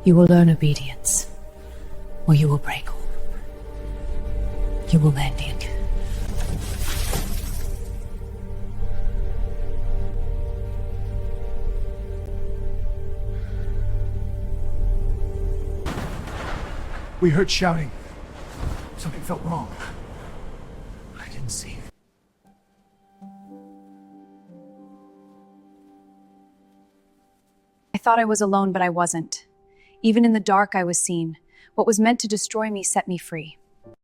You will learn obedience, or you will break all. You will end it. We heard shouting. Something felt wrong. I didn't see. I thought I was alone, but I wasn't. Even in the dark, I was seen. What was meant to destroy me set me free.